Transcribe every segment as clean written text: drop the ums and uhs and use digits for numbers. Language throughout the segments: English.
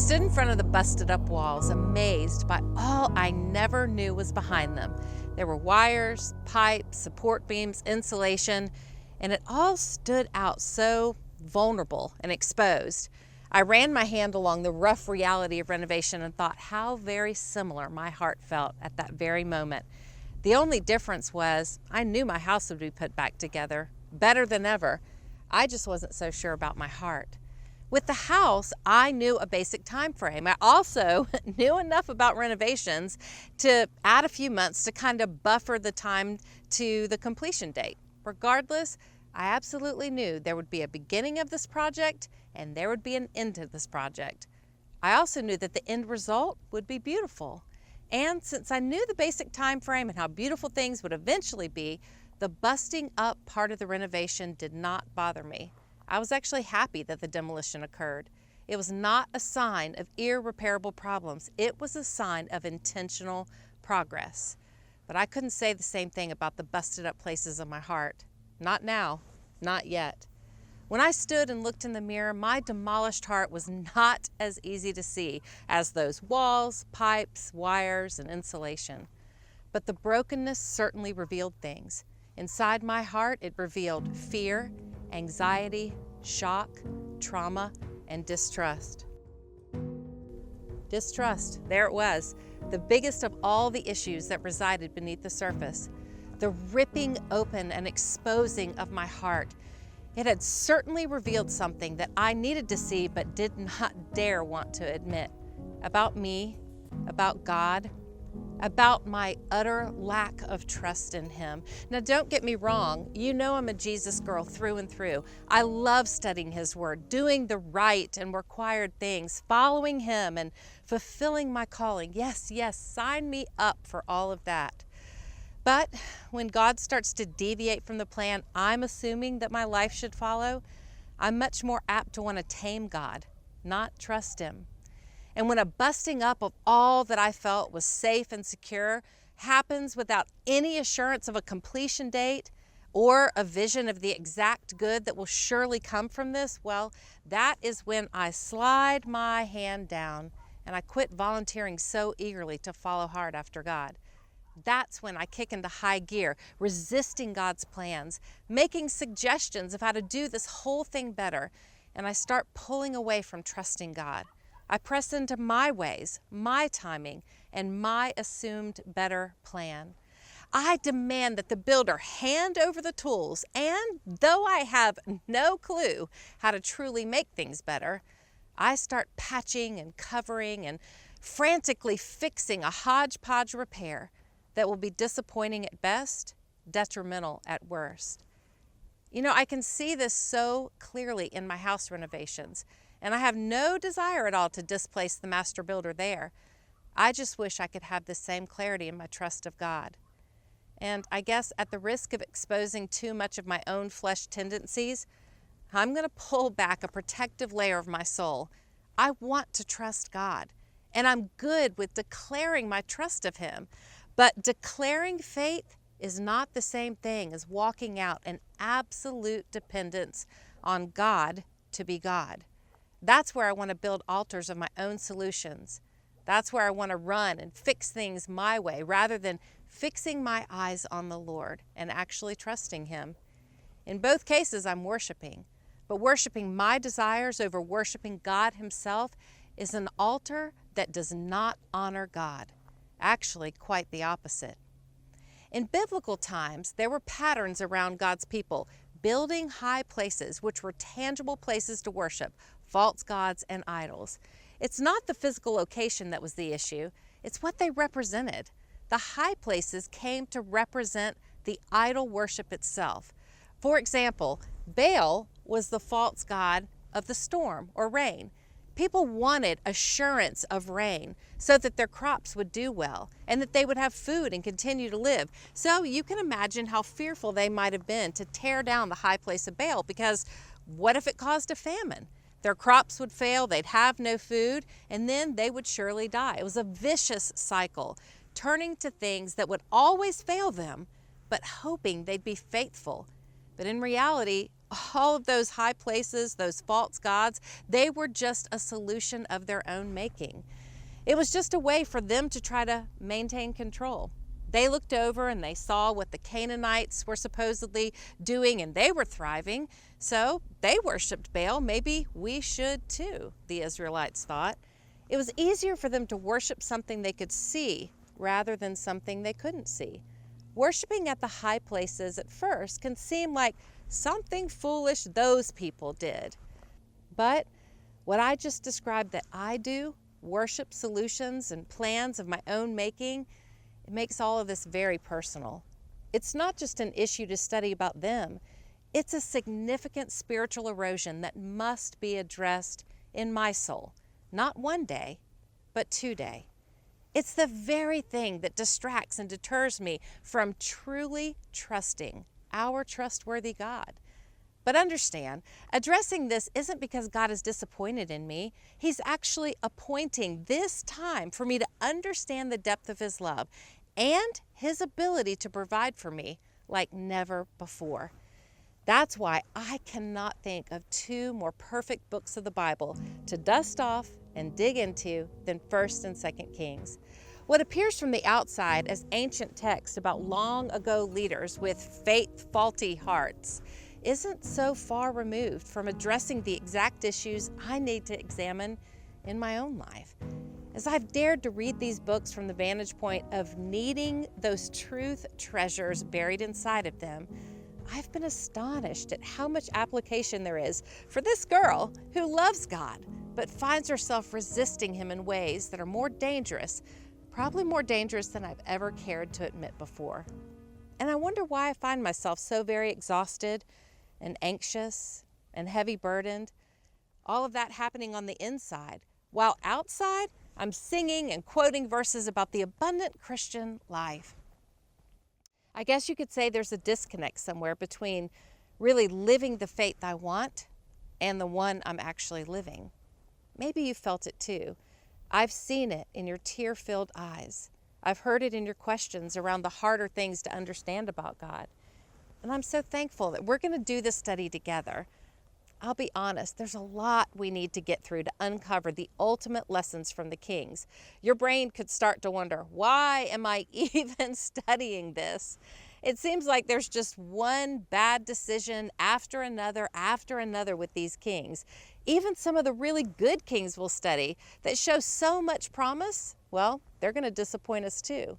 stood in front of the busted up walls, amazed by all I never knew was behind them. There were wires, pipes, support beams, insulation, and it all stood out so vulnerable and exposed. I ran my hand along the rough reality of renovation and thought how very similar my heart felt at that very moment. The only difference was I knew my house would be put back together, better than ever. I just wasn't so sure about my heart. With the house, I knew a basic time frame. I also knew enough about renovations to add a few months to kind of buffer the time to the completion date. Regardless, I absolutely knew there would be a beginning of this project and there would be an end to this project. I also knew that the end result would be beautiful. And since I knew the basic time frame and how beautiful things would eventually be, the busting up part of the renovation did not bother me. I was actually happy that the demolition occurred. It was not a sign of irreparable problems. It was a sign of intentional progress. But I couldn't say the same thing about the busted up places of my heart. Not now, not yet. When I stood and looked in the mirror, my demolished heart was not as easy to see as those walls, pipes, wires, and insulation. But the brokenness certainly revealed things. Inside my heart, it revealed fear, anxiety, shock, trauma, and distrust. Distrust, there it was, the biggest of all the issues that resided beneath the surface. The ripping open and exposing of my heart. It had certainly revealed something that I needed to see but did not dare want to admit. About me, about God, about my utter lack of trust in Him. Now don't get me wrong, you know I'm a Jesus girl through and through. I love studying His Word, doing the right and required things, following Him and fulfilling my calling. Yes, sign me up for all of that. But when God starts to deviate from the plan I'm assuming that my life should follow, I'm much more apt to want to tame God, not trust Him. And when a busting up of all that I felt was safe and secure happens without any assurance of a completion date or a vision of the exact good that will surely come from this, well, that is when I slide my hand down and I quit volunteering so eagerly to follow hard after God. That's when I kick into high gear, resisting God's plans, making suggestions of how to do this whole thing better, and I start pulling away from trusting God. I press into my ways, my timing, and my assumed better plan. I demand that the builder hand over the tools, and though I have no clue how to truly make things better, I start patching and covering and frantically fixing a hodgepodge repair that will be disappointing at best, detrimental at worst. You know, I can see this so clearly in my house renovations. And I have no desire at all to displace the master builder there. I just wish I could have the same clarity in my trust of God. And I guess at the risk of exposing too much of my own flesh tendencies, I'm going to pull back a protective layer of my soul. I want to trust God, and I'm good with declaring my trust of Him. But declaring faith is not the same thing as walking out an absolute dependence on God to be God. That's where I want to build altars of my own solutions. That's where I want to run and fix things my way rather than fixing my eyes on the Lord and actually trusting Him. In both cases, I'm worshiping, but worshiping my desires over worshiping God Himself is an altar that does not honor God. Actually, quite the opposite. In biblical times, there were patterns around God's people, building high places, which were tangible places to worship, false gods and idols. It's not the physical location that was the issue, it's what they represented. The high places came to represent the idol worship itself. For example, Baal was the false god of the storm or rain. People wanted assurance of rain so that their crops would do well and that they would have food and continue to live. So you can imagine how fearful they might have been to tear down the high place of Baal, because what if it caused a famine? Their crops would fail, they'd have no food, and then they would surely die. It was a vicious cycle, turning to things that would always fail them, but hoping they'd be faithful. But in reality, all of those high places, those false gods, they were just a solution of their own making. It was just a way for them to try to maintain control. They looked over and they saw what the Canaanites were supposedly doing, and they were thriving. So they worshiped Baal. Maybe we should too, the Israelites thought. It was easier for them to worship something they could see rather than something they couldn't see. Worshiping at the high places at first can seem like something foolish those people did. But what I just described that I do, worship solutions and plans of my own making, it makes all of this very personal. It's not just an issue to study about them. It's a significant spiritual erosion that must be addressed in my soul, not one day, but today. It's the very thing that distracts and deters me from truly trusting our trustworthy God. But understand, addressing this isn't because God is disappointed in me. He's actually appointing this time for me to understand the depth of His love and His ability to provide for me like never before. That's why I cannot think of two more perfect books of the Bible to dust off and dig into than 1st and 2nd Kings. What appears from the outside as ancient text about long ago leaders with faulty hearts isn't so far removed from addressing the exact issues I need to examine in my own life. As I've dared to read these books from the vantage point of needing those truth treasures buried inside of them, I've been astonished at how much application there is for this girl who loves God, but finds herself resisting Him in ways that are more dangerous, probably more dangerous than I've ever cared to admit before. And I wonder why I find myself so very exhausted and anxious and heavy burdened, all of that happening on the inside, while outside I'm singing and quoting verses about the abundant Christian life. I guess you could say there's a disconnect somewhere between really living the faith I want and the one I'm actually living. Maybe you felt it too. I've seen it in your tear-filled eyes. I've heard it in your questions around the harder things to understand about God. And I'm so thankful that we're going to do this study together. I'll be honest, there's a lot we need to get through to uncover the ultimate lessons from the Kings. Your brain could start to wonder, why am I even studying this? It seems like there's just one bad decision after another with these kings. Even some of the really good kings we'll study that show so much promise, well, they're going to disappoint us too.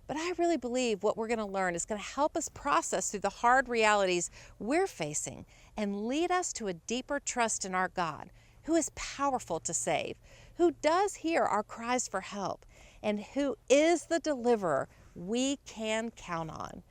But I really believe what we're going to learn is going to help us process through the hard realities we're facing and lead us to a deeper trust in our God, who is powerful to save, who does hear our cries for help, and who is the deliverer we can count on.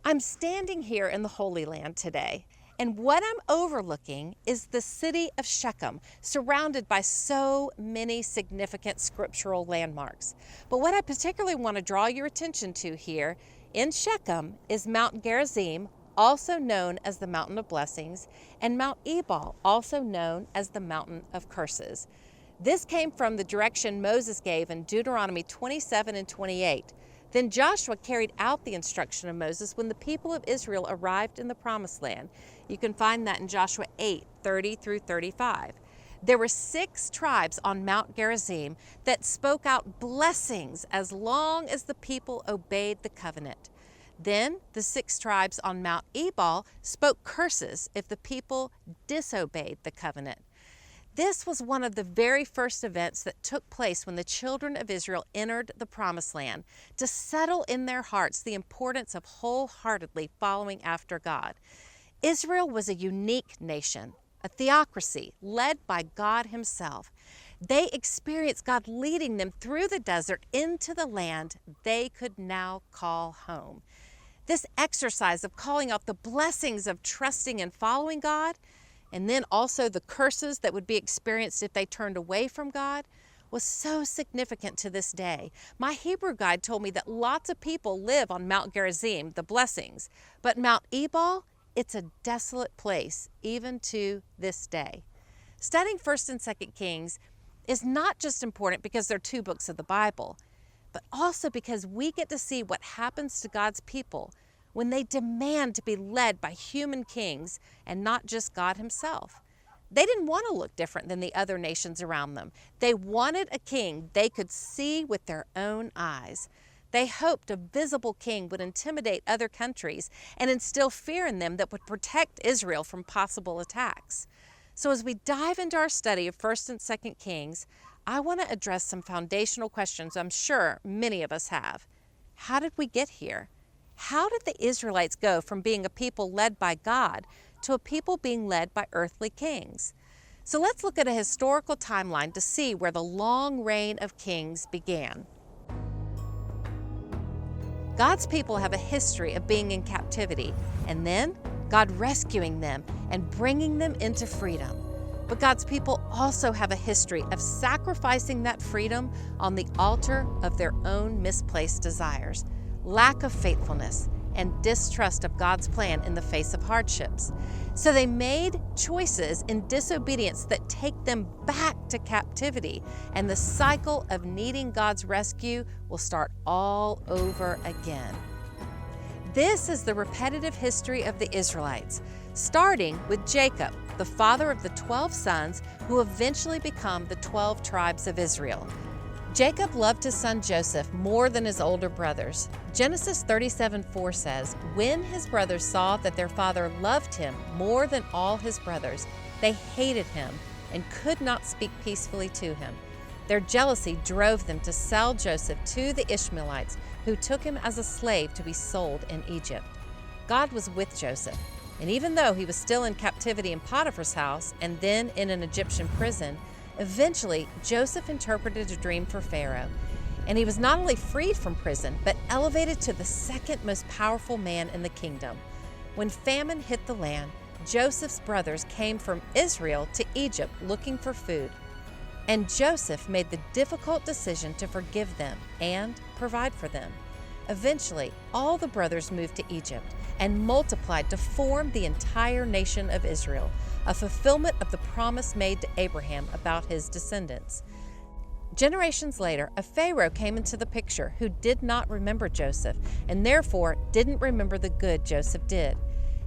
I'm standing here in the Holy Land today, and what I'm overlooking is the city of Shechem, surrounded by so many significant scriptural landmarks. But what I particularly want to draw your attention to here in Shechem is Mount Gerizim, also known as the Mountain of Blessings, and Mount Ebal, also known as the Mountain of Curses. This came from the direction Moses gave in Deuteronomy 27 and 28. Then Joshua carried out the instruction of Moses when the people of Israel arrived in the Promised Land. You can find that in Joshua 8:30 through 35. There were 6 tribes on Mount Gerizim that spoke out blessings as long as the people obeyed the covenant. Then the 6 tribes on Mount Ebal spoke curses if the people disobeyed the covenant. This was one of the very first events that took place when the children of Israel entered the Promised Land to settle in their hearts the importance of wholeheartedly following after God. Israel was a unique nation, a theocracy led by God Himself. They experienced God leading them through the desert into the land they could now call home. This exercise of calling out the blessings of trusting and following God, and then also the curses that would be experienced if they turned away from God, was so significant to this day. My Hebrew guide told me that lots of people live on Mount Gerizim, the blessings, but Mount Ebal, it's a desolate place even to this day. Studying 1st and 2nd Kings is not just important because they're 2 books of the Bible, but also because we get to see what happens to God's people when they demand to be led by human kings and not just God himself. They didn't want to look different than the other nations around them. They wanted a king they could see with their own eyes. They hoped a visible king would intimidate other countries and instill fear in them that would protect Israel from possible attacks. So as we dive into our study of 1st and 2nd Kings, I want to address some foundational questions I'm sure many of us have. How did we get here? How did the Israelites go from being a people led by God to a people being led by earthly kings? So let's look at a historical timeline to see where the long reign of kings began. God's people have a history of being in captivity, and then God rescuing them and bringing them into freedom. But God's people also have a history of sacrificing that freedom on the altar of their own misplaced desires, lack of faithfulness, and distrust of God's plan in the face of hardships. So they made choices in disobedience that take them back to captivity, and the cycle of needing God's rescue will start all over again. This is the repetitive history of the Israelites, starting with Jacob, the father of the 12 sons who eventually become the 12 tribes of Israel. Jacob loved his son Joseph more than his older brothers. Genesis 37:4 says, "When his brothers saw that their father loved him more than all his brothers, they hated him and could not speak peacefully to him. Their jealousy drove them to sell Joseph to the Ishmaelites, who took him as a slave to be sold in Egypt." God was with Joseph, and even though he was still in captivity in Potiphar's house and then in an Egyptian prison, eventually Joseph interpreted a dream for Pharaoh, and he was not only freed from prison, but elevated to the second most powerful man in the kingdom. When famine hit the land, Joseph's brothers came from Israel to Egypt looking for food, and Joseph made the difficult decision to forgive them and provide for them. Eventually, all the brothers moved to Egypt and multiplied to form the entire nation of Israel, a fulfillment of the promise made to Abraham about his descendants. Generations later, a Pharaoh came into the picture who did not remember Joseph and therefore didn't remember the good Joseph did.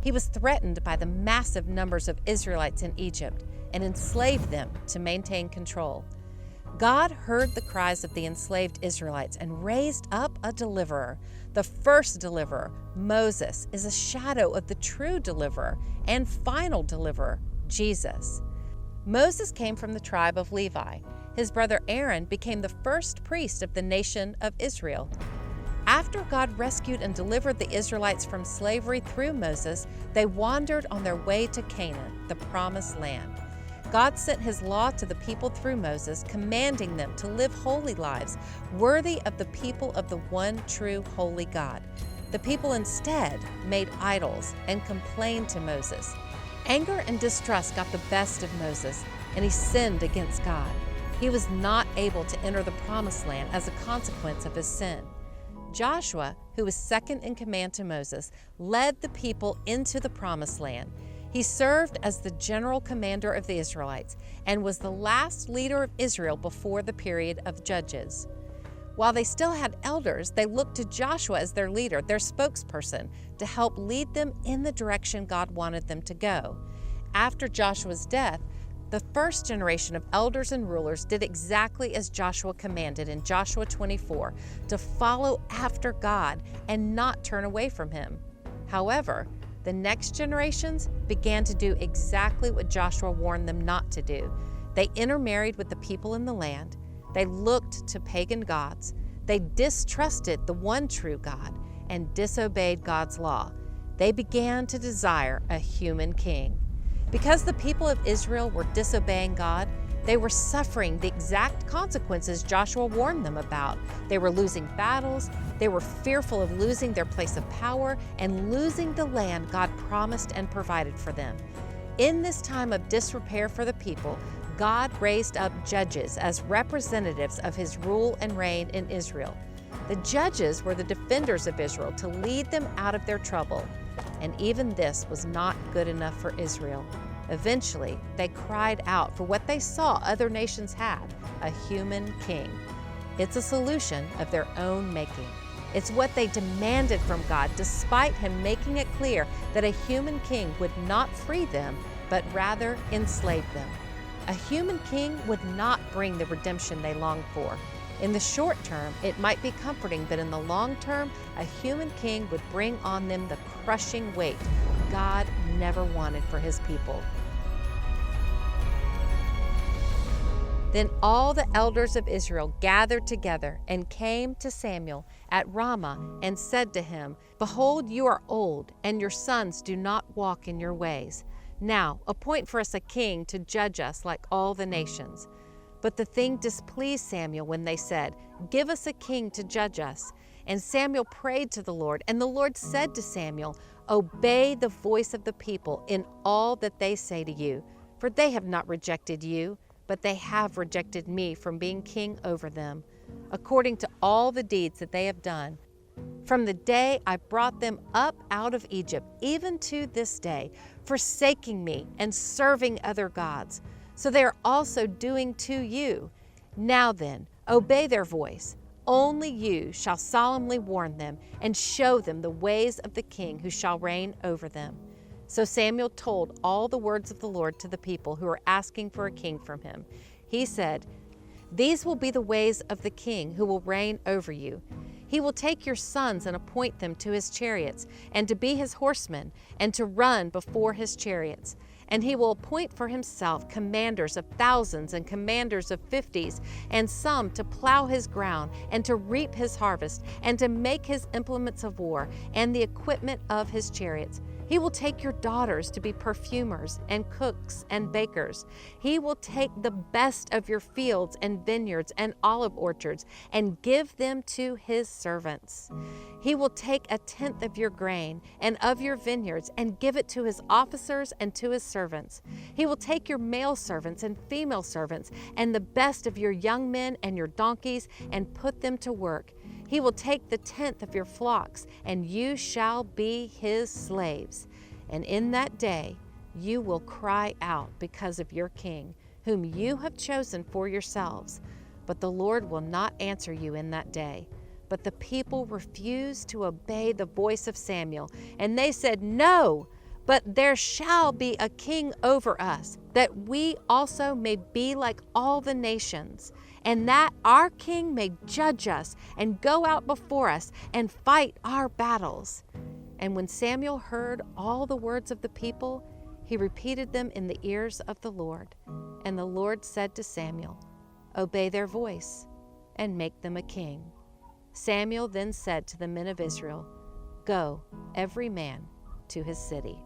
He was threatened by the massive numbers of Israelites in Egypt and enslaved them to maintain control. God heard the cries of the enslaved Israelites and raised up a deliverer. The first deliverer, Moses, is a shadow of the true deliverer and final deliverer, Jesus. Moses came from the tribe of Levi. His brother Aaron became the first priest of the nation of Israel. After God rescued and delivered the Israelites from slavery through Moses, they wandered on their way to Canaan, the promised land. God sent his law to the people through Moses, commanding them to live holy lives, worthy of the people of the one true holy God. The people instead made idols and complained to Moses. Anger and distrust got the best of Moses, and he sinned against God. He was not able to enter the promised land as a consequence of his sin. Joshua, who was second in command to Moses, led the people into the promised land. He served as the general commander of the Israelites and was the last leader of Israel before the period of Judges. While they still had elders, they looked to Joshua as their leader, their spokesperson, to help lead them in the direction God wanted them to go. After Joshua's death, the first generation of elders and rulers did exactly as Joshua commanded in Joshua 24, to follow after God and not turn away from him. However, the next generations began to do exactly what Joshua warned them not to do. They intermarried with the people in the land. They looked to pagan gods. They distrusted the one true God and disobeyed God's law. They began to desire a human king. Because the people of Israel were disobeying God, they were suffering the exact consequences Joshua warned them about. They were losing battles, they were fearful of losing their place of power and losing the land God promised and provided for them. In this time of disrepair for the people, God raised up judges as representatives of his rule and reign in Israel. The judges were the defenders of Israel to lead them out of their trouble. And even this was not good enough for Israel. Eventually, they cried out for what they saw other nations had, a human king. It's a solution of their own making. It's what they demanded from God, despite Him making it clear that a human king would not free them, but rather enslave them. A human king would not bring the redemption they longed for. In the short term, it might be comforting, but in the long term, a human king would bring on them the crushing weight God never wanted for His people. Then all the elders of Israel gathered together and came to Samuel at Ramah and said to him, "Behold, you are old, and your sons do not walk in your ways. Now appoint for us a king to judge us like all the nations." But the thing displeased Samuel when they said, "Give us a king to judge us." And Samuel prayed to the Lord, and the Lord said to Samuel, "Obey the voice of the people in all that they say to you, for they have not rejected you, but they have rejected me from being king over them, according to all the deeds that they have done. From the day I brought them up out of Egypt, even to this day, forsaking me and serving other gods. So they are also doing to you. Now then, obey their voice. Only you shall solemnly warn them and show them the ways of the king who shall reign over them." So Samuel told all the words of the Lord to the people who were asking for a king from him. He said, "These will be the ways of the king who will reign over you. He will take your sons and appoint them to his chariots, and to be his horsemen, and to run before his chariots. And he will appoint for himself commanders of thousands and commanders of 50s, and some to plow his ground, and to reap his harvest, and to make his implements of war, and the equipment of his chariots. He will take your daughters to be perfumers and cooks and bakers. He will take the best of your fields and vineyards and olive orchards and give them to his servants. He will take a tenth of your grain and of your vineyards and give it to his officers and to his servants. He will take your male servants and female servants and the best of your young men and your donkeys and put them to work. He will take the tenth of your flocks, and you shall be his slaves. And in that day you will cry out because of your king, whom you have chosen for yourselves. But the Lord will not answer you in that day." But the people refused to obey the voice of Samuel, and they said, "No, but there shall be a king over us, that we also may be like all the nations, and that our king may judge us and go out before us and fight our battles." And when Samuel heard all the words of the people, he repeated them in the ears of the Lord. And the Lord said to Samuel, "Obey their voice and make them a king." Samuel then said to the men of Israel, "Go, every man to his city."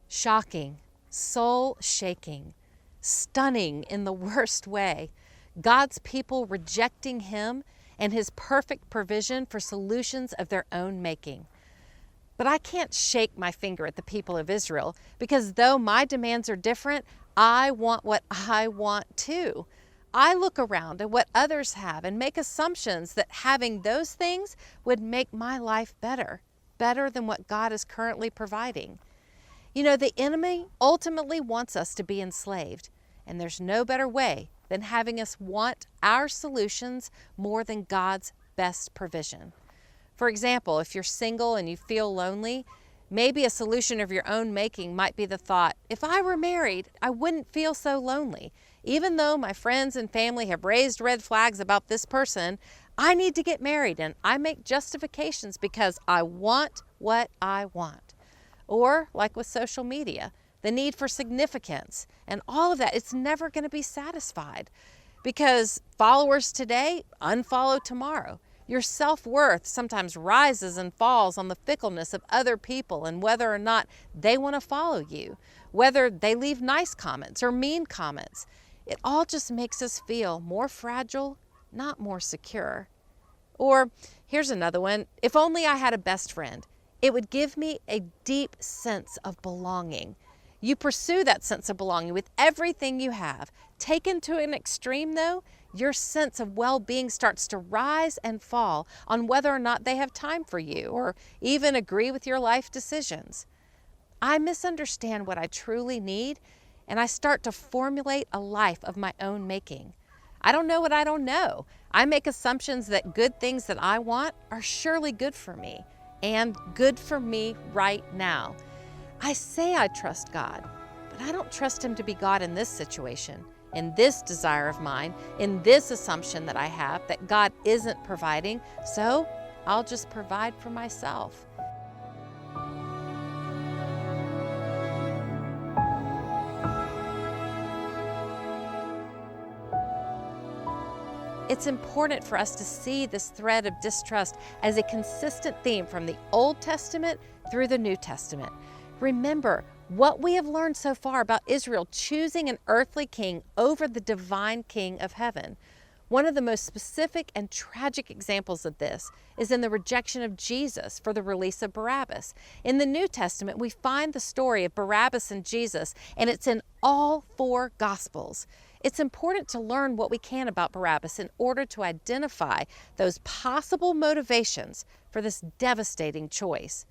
Shocking, soul-shaking, stunning in the worst way. God's people rejecting Him and His perfect provision for solutions of their own making. But I can't shake my finger at the people of Israel, because though my demands are different, I want what I want too. I look around at what others have and make assumptions that having those things would make my life better than what God is currently providing. You know, the enemy ultimately wants us to be enslaved, and there's no better way than having us want our solutions more than God's best provision. For example, if you're single and you feel lonely, maybe a solution of your own making might be the thought, if I were married, I wouldn't feel so lonely. Even though my friends and family have raised red flags about this person, I need to get married, and I make justifications because I want what I want. Or, like with social media, the need for significance and all of that, it's never going to be satisfied, because followers today unfollow tomorrow. Your self-worth sometimes rises and falls on the fickleness of other people and whether or not they want to follow you, whether they leave nice comments or mean comments. It all just makes us feel more fragile, not more secure. Or here's another one. If only I had a best friend. It would give me a deep sense of belonging. You pursue that sense of belonging with everything you have. Taken to an extreme, though, your sense of well-being starts to rise and fall on whether or not they have time for you or even agree with your life decisions. I misunderstand what I truly need, and I start to formulate a life of my own making. I don't know what I don't know. I make assumptions that good things that I want are surely good for me and good for me right now. I say I trust God, but I don't trust Him to be God in this situation, in this desire of mine, in this assumption that I have that God isn't providing, so I'll just provide for myself. It's important for us to see this thread of distrust as a consistent theme from the Old Testament through the New Testament. Remember what we have learned so far about Israel choosing an earthly king over the divine King of heaven. One of the most specific and tragic examples of this is in the rejection of Jesus for the release of Barabbas. In the New Testament, we find the story of Barabbas and Jesus, and it's in all 4 Gospels. It's important to learn what we can about Barabbas in order to identify those possible motivations for this devastating choice.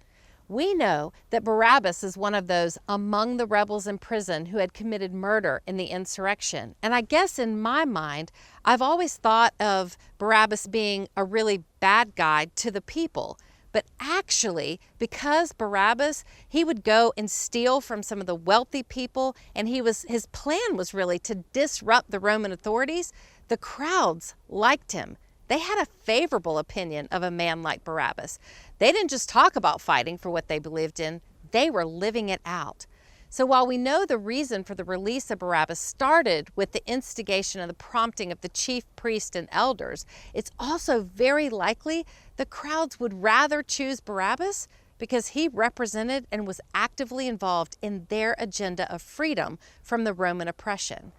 We know that Barabbas is one of those among the rebels in prison who had committed murder in the insurrection. And I guess in my mind, I've always thought of Barabbas being a really bad guy to the people. But actually, because Barabbas, he would go and steal from some of the wealthy people, and his plan was really to disrupt the Roman authorities, the crowds liked him. They had a favorable opinion of a man like Barabbas. They didn't just talk about fighting for what they believed in, they were living it out. So while we know the reason for the release of Barabbas started with the instigation and the prompting of the chief priest and elders, it's also very likely the crowds would rather choose Barabbas because he represented and was actively involved in their agenda of freedom from the Roman oppression.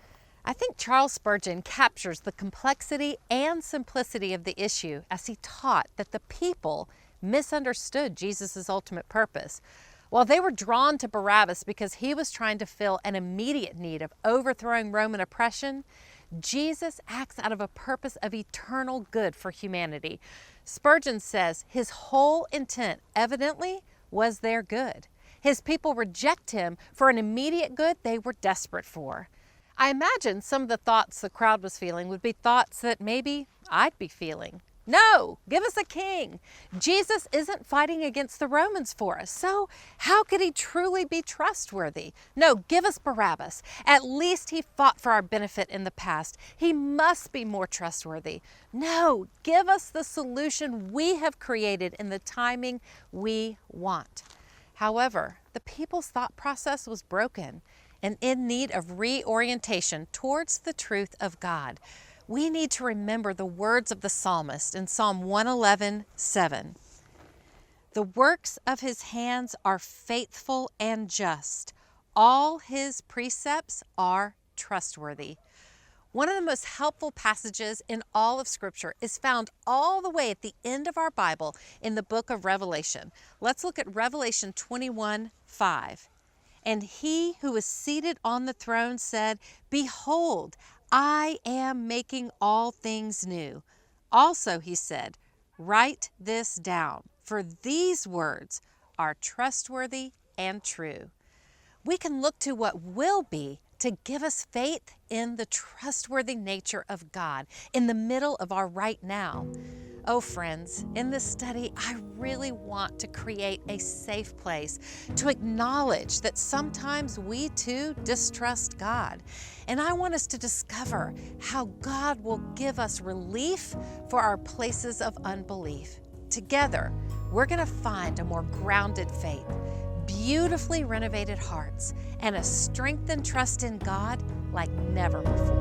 I think Charles Spurgeon captures the complexity and simplicity of the issue as he taught that the people misunderstood Jesus' ultimate purpose. While they were drawn to Barabbas because he was trying to fill an immediate need of overthrowing Roman oppression, Jesus acts out of a purpose of eternal good for humanity. Spurgeon says his whole intent evidently was their good. His people reject him for an immediate good they were desperate for. I imagine some of the thoughts the crowd was feeling would be thoughts that maybe I'd be feeling. No, give us a king. Jesus isn't fighting against the Romans for us, so how could he truly be trustworthy? No, give us Barabbas. At least he fought for our benefit in the past. He must be more trustworthy. No, give us the solution we have created in the timing we want. However, the people's thought process was broken and in need of reorientation towards the truth of God. We need to remember the words of the psalmist in Psalm 111:7. The works of his hands are faithful and just. All his precepts are trustworthy. One of the most helpful passages in all of Scripture is found all the way at the end of our Bible in the book of Revelation. Let's look at Revelation 21:5. And he who was seated on the throne said, "Behold, I am making all things new." Also, he said, "Write this down, for these words are trustworthy and true." We can look to what will be to give us faith in the trustworthy nature of God in the middle of our right now. Oh, friends, in this study, I really want to create a safe place to acknowledge that sometimes we too distrust God. And I want us to discover how God will give us relief for our places of unbelief. Together, we're going to find a more grounded faith, beautifully renovated hearts, and a strengthened trust in God like never before.